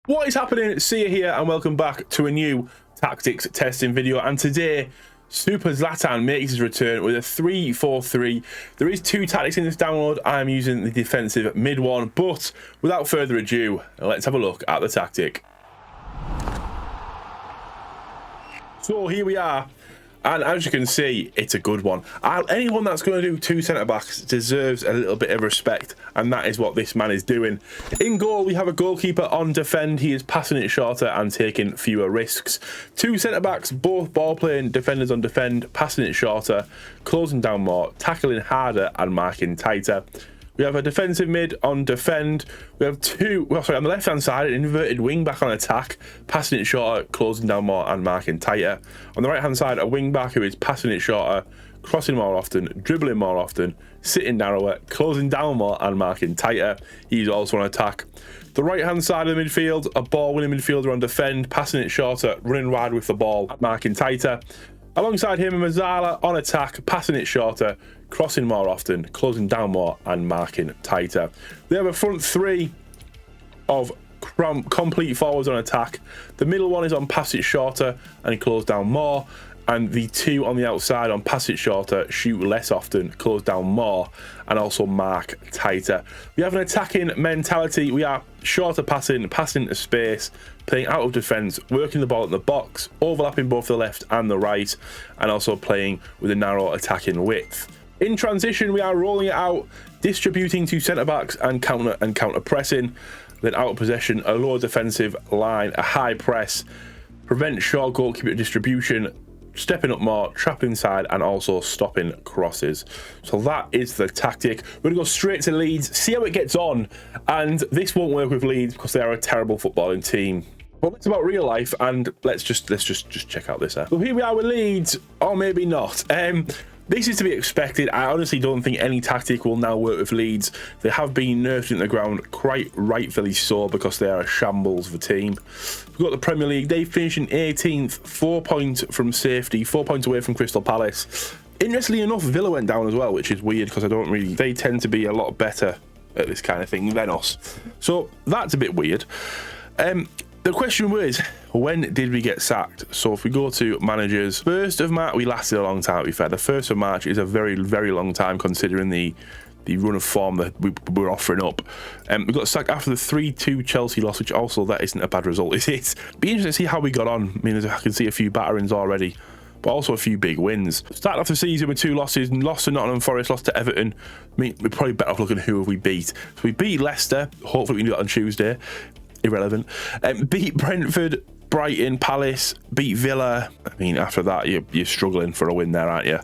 What is happening? See you here and welcome back to a new tactics testing video. And today, Superzlatan makes his return with a 3-4-3. There is two tactics in this download. I'm using the defensive mid one, but without further ado, let's have a look at the tactic. So here we are. And as you can see, it's a good one. Anyone that's going to do two centre-backs deserves a little bit of respect, and that is what this man is doing. In goal, we have a goalkeeper on defend. He is passing it shorter and taking fewer risks. Two centre-backs, both ball-playing defenders on defend, passing it shorter, closing down more, tackling harder and marking tighter. We have a defensive mid on defend. We have on the left-hand side, an inverted wing back on attack, passing it shorter, closing down more and marking tighter. On the right-hand side, a wing back who is passing it shorter, crossing more often, dribbling more often, sitting narrower, closing down more and marking tighter. He's also on attack. The right-hand side of the midfield, a ball-winning midfielder on defend, passing it shorter, running wide with the ball, marking tighter. Alongside him, a Mazzala on attack, passing it shorter, crossing more often, closing down more and marking tighter. They have a front three of complete forwards on attack. The middle one is on pass it shorter and close down more. And the two on the outside on pass it shorter, shoot less often, close down more, and also mark tighter. We have an attacking mentality. We are shorter passing to space, playing out of defence, working the ball in the box, overlapping both the left and the right, and also playing with a narrow attacking width. In transition, we are rolling it out, distributing to centre-backs and counter pressing. Then out of possession, a lower defensive line, a high press, prevent short goalkeeper distribution, stepping up more, trapping inside, and also stopping crosses. So that is the tactic. We're going to go straight to Leeds, see how it gets on. And this won't work with Leeds because they are a terrible footballing team. But it's about real life, and let's just check out this. So here we are with Leeds, or maybe not. This is to be expected. I honestly don't think any tactic will now work with Leeds. They have been nerfed into the ground, quite rightfully so, because they are a shambles of a team. We've got the Premier League. They finished in 18th, 4 points from safety, 4 points away from Crystal Palace. Interestingly enough, Villa went down as well, which is weird because they tend to be a lot better at this kind of thing than us. So that's a bit weird. The question was, when did we get sacked? So if we go to managers, 1st of March, we lasted a long time, to be fair. The 1st of March is a very, very long time considering the run of form that we were offering up. We got sacked after the 3-2 Chelsea loss, which also, that isn't a bad result, is it? Be interesting to see how we got on. I mean, I can see a few batterings already, but also a few big wins. Started off the season with 2 losses, lost to Nottingham Forest, lost to Everton. I mean, we're probably better off looking at who have we beat. So we beat Leicester, hopefully we can do that on Tuesday. Irrelevant. Beat Brentford, Brighton, Palace, beat Villa. I mean, after that, you're struggling for a win there, aren't you?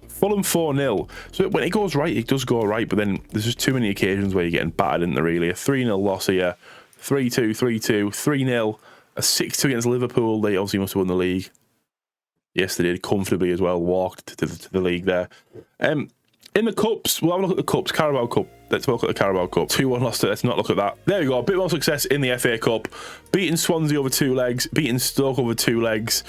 Fulham 4-0. So when it goes right, it does go right, but then there's just too many occasions where you're getting battered, isn't there, really? A 3-0 loss here, 3-2, 3-2, 3-0, a 6-2 against Liverpool. They obviously must have won the league. Yes, they did, comfortably as well, walked to the league there. In the Cups, we'll have a look at the Cups. Carabao Cup. Let's look at the Carabao Cup. 2-1 lost it. Let's not look at that. There we go. A bit more success in the FA Cup. Beating Swansea over 2 legs. Beating Stoke over 2 legs.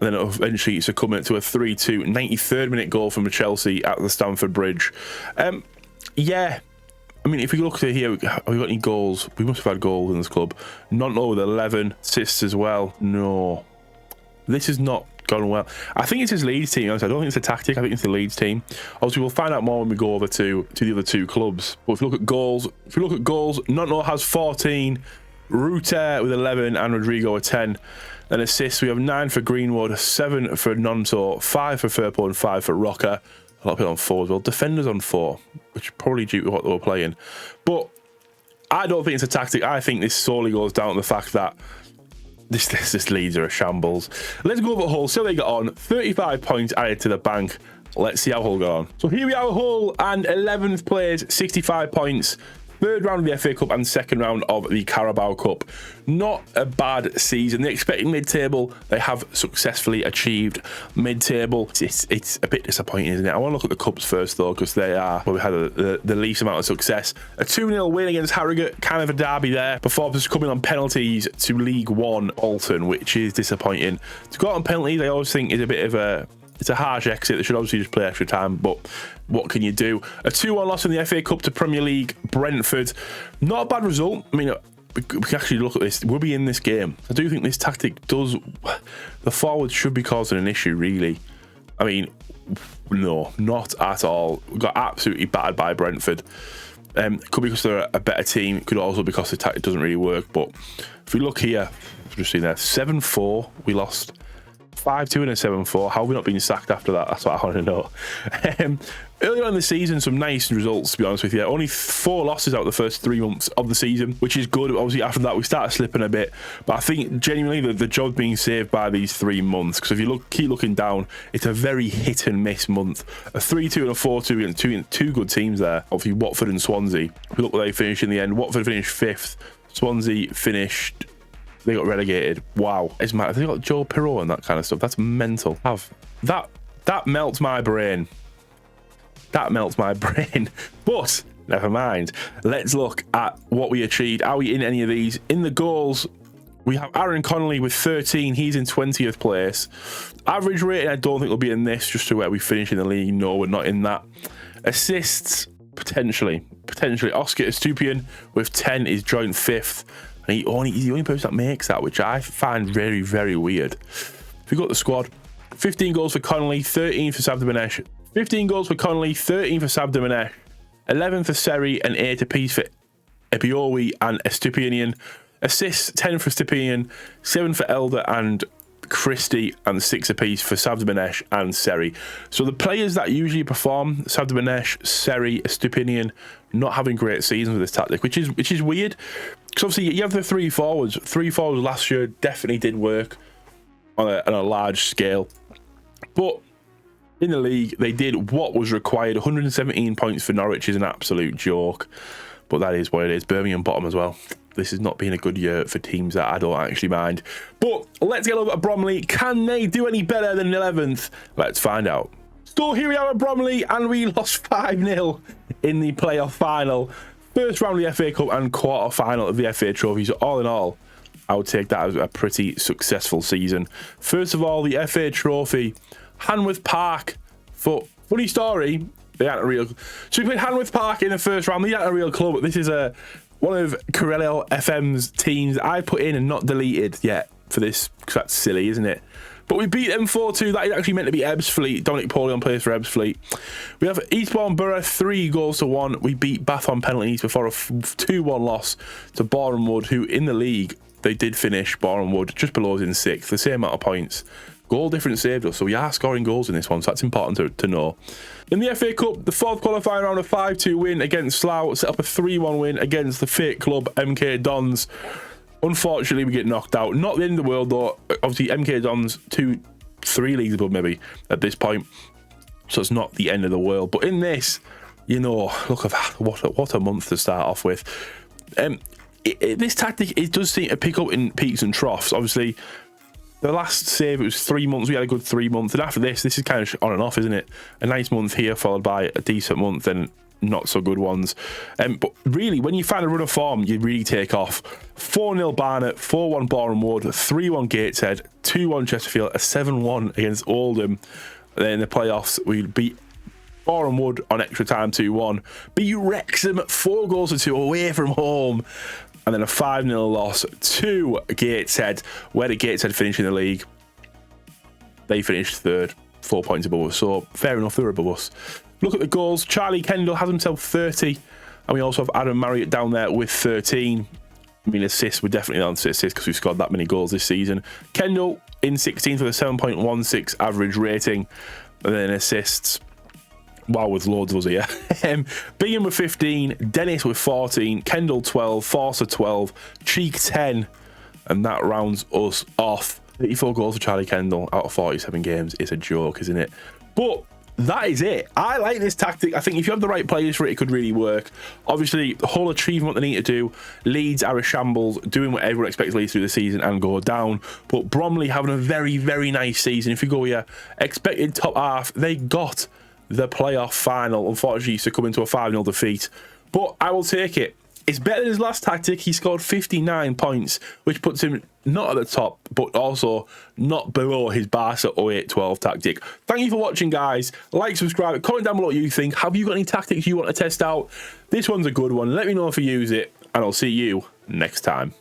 And then eventually succumbing to a 3-2 93rd minute goal from Chelsea at the Stamford Bridge. Yeah. I mean, if we look at here, have we got any goals? We must have had goals in this club. Not with 11. Assists as well. No. This is not gone well. I think it's his Leeds team. Honestly. I don't think it's a tactic. I think it's the Leeds team. Obviously, we'll find out more when we go over to the other 2 clubs. But if you look at goals, Nottingham has 14, Ruter with 11, and Rodrigo with 10. Then assists, we have 9 for Greenwood, 7 for Nonto, 5 for Firpo, and 5 for Rocker. A lot of people on 4 as well. Defenders on 4, which is probably due to what they were playing. But I don't think it's a tactic. I think this solely goes down to the fact that this Leeds are a shambles. Let's go over Hull, see how they got on. 35 points added to the bank. Let's see how Hull got on. So here we are, Hull, and 11th place, 65 points. 3rd round of the FA Cup and 2nd round of the Carabao Cup. Not a bad season. They're expecting mid-table. They have successfully achieved mid-table. It's a bit disappointing, isn't it? I want to look at the Cups first, though, because they are where we had the least amount of success. A 2-0 win against Harrogate, kind of a derby there, before just coming on penalties to League One Alton, which is disappointing. To go out on penalties, I always think is a bit of a... It's a harsh exit. They should obviously just play extra time, but what can you do? A 2-1 loss in the FA Cup to Premier League Brentford. Not a bad result. I mean, we can actually look at this. We'll be in this game. I do think this tactic does... The forwards should be causing an issue, really. I mean, no, not at all. We got absolutely battered by Brentford. Could be because they're a better team. Could also be because the tactic doesn't really work. But if we look here, just seeing there, 7-4 we lost. 5-2 and a 7-4. How have we not been sacked after that? That's what I want to know. Earlier on in the season, some nice results, to be honest with you. Only 4 losses out of the first 3 months of the season, which is good. Obviously, after that, we started slipping a bit. But I think, genuinely, the job's being saved by these 3 months. Because if you keep looking down, it's a very hit-and-miss month. A 3-2 and a 4-2 against two good teams there. Obviously, Watford and Swansea. If we look where they finished in the end, Watford finished 5th. Swansea finished... They got relegated. Wow. It's mad. They got Joe Pirot and that kind of stuff. That's mental. That melts my brain. That melts my brain. But never mind. Let's look at what we achieved. Are we in any of these? In the goals, we have Aaron Connolly with 13. He's in 20th place. Average rating, I don't think we'll be in this, just to where we finish in the league. No, we're not in that. Assists, potentially. Oscar Estupiñán with 10 is joint 5th. And he's the only person that makes that, which I find very, very weird. If we got the squad, 15 goals for Connolly, 13 for Sabda 15 goals for Connolly, 13 for Sabda 11 for Seri, and 8 apiece for Ebiowi and Estupiñán. Assists, 10 for Estupiñán, 7 for Elder and Christie, and 6 apiece for Sabda and Seri. So the players that usually perform, Sabda, Seri, Estupiñán, not having great seasons with this tactic, which is weird. Because obviously you have the 3 forwards. 3 forwards last year definitely did work on a large scale. But in the league, they did what was required. 117 points for Norwich is an absolute joke. But that is what it is. Birmingham bottom as well. This has not been a good year for teams that I don't actually mind. But let's get over to Bromley. Can they do any better than 11th? Let's find out. So here we are at Bromley, and we lost 5-0 in the playoff final. First round of the FA Cup and quarter final of the FA Trophy. So all in all, I would take that as a pretty successful season. First of all, the FA Trophy, Hanworth Park. For funny story, they aren't a real. So we played Hanworth Park in the first round. They aren't a real club. This is one of Corello FM's teams I put in and not deleted yet for this, because that's silly, isn't it? But we beat them 4-2. That is actually meant to be Ebbsfleet. Dominic Paulion plays for Ebbsfleet. We have Eastbourne Borough 3-1. We beat Bath on penalties before a 2-1 loss to Boreham Wood, who in the league, they did finish Boreham Wood just below us in 6th, the same amount of points. Goal difference saved us, so we are scoring goals in this one, so that's important to know. In the FA Cup, the 4th qualifying round, a 5-2 win against Slough, set up a 3-1 win against the fake club MK Dons. Unfortunately, we get knocked out. Not the end of the world, though. Obviously, MK Dons 2-3 leagues above maybe at this point, so it's not the end of the world. But in this, you know, look at that. What a month to start off with. This tactic, it does seem to pick up in peaks and troughs. Obviously, the last save, it was 3 months. We had a good 3 months, and after this is kind of on and off, isn't it? A nice month here followed by a decent month, and not so good ones. But really, when you find a run of form, you really take off. 4-0 Barnet, 4-1 Boreham Wood, 3-1 Gateshead, 2-1 Chesterfield, a 7-1 against Oldham. And then in the playoffs, we beat Boreham Wood on extra time 2-1. Beat Wrexham 4-2 away from home. And then a 5-0 loss to Gateshead, where the Gateshead finished in the league. They finished 3rd, 4 points above us. So fair enough, they were above us. Look at the goals. Charlie Kendall has himself 30. And we also have Adam Marriott down there with 13. I mean, assists, we're definitely on assists because we've scored that many goals this season. Kendall in 16th with a 7.16 average rating. And then assists, wow, with loads of us here. Bingham with 15. Dennis with 14. Kendall 12. Forster 12. Cheek 10. And that rounds us off. 34 goals for Charlie Kendall out of 47 games. It's a joke, isn't it? But that is it. I like this tactic. I think if you have the right players for it, it could really work. Obviously, the whole achievement they need to do. Leeds are a shambles, doing what everyone expects Leeds through the season and go down. But Bromley having a very, very nice season. If you go here, expected top half, they got the playoff final. Unfortunately, succumbing to a 5-0 defeat. But I will take it. It's better than his last tactic. He scored 59 points, which puts him not at the top, but also not below his Barca 08-12 tactic. Thank you for watching, guys. Like, subscribe, comment down below what you think. Have you got any tactics you want to test out? This one's a good one. Let me know if you use it, and I'll see you next time.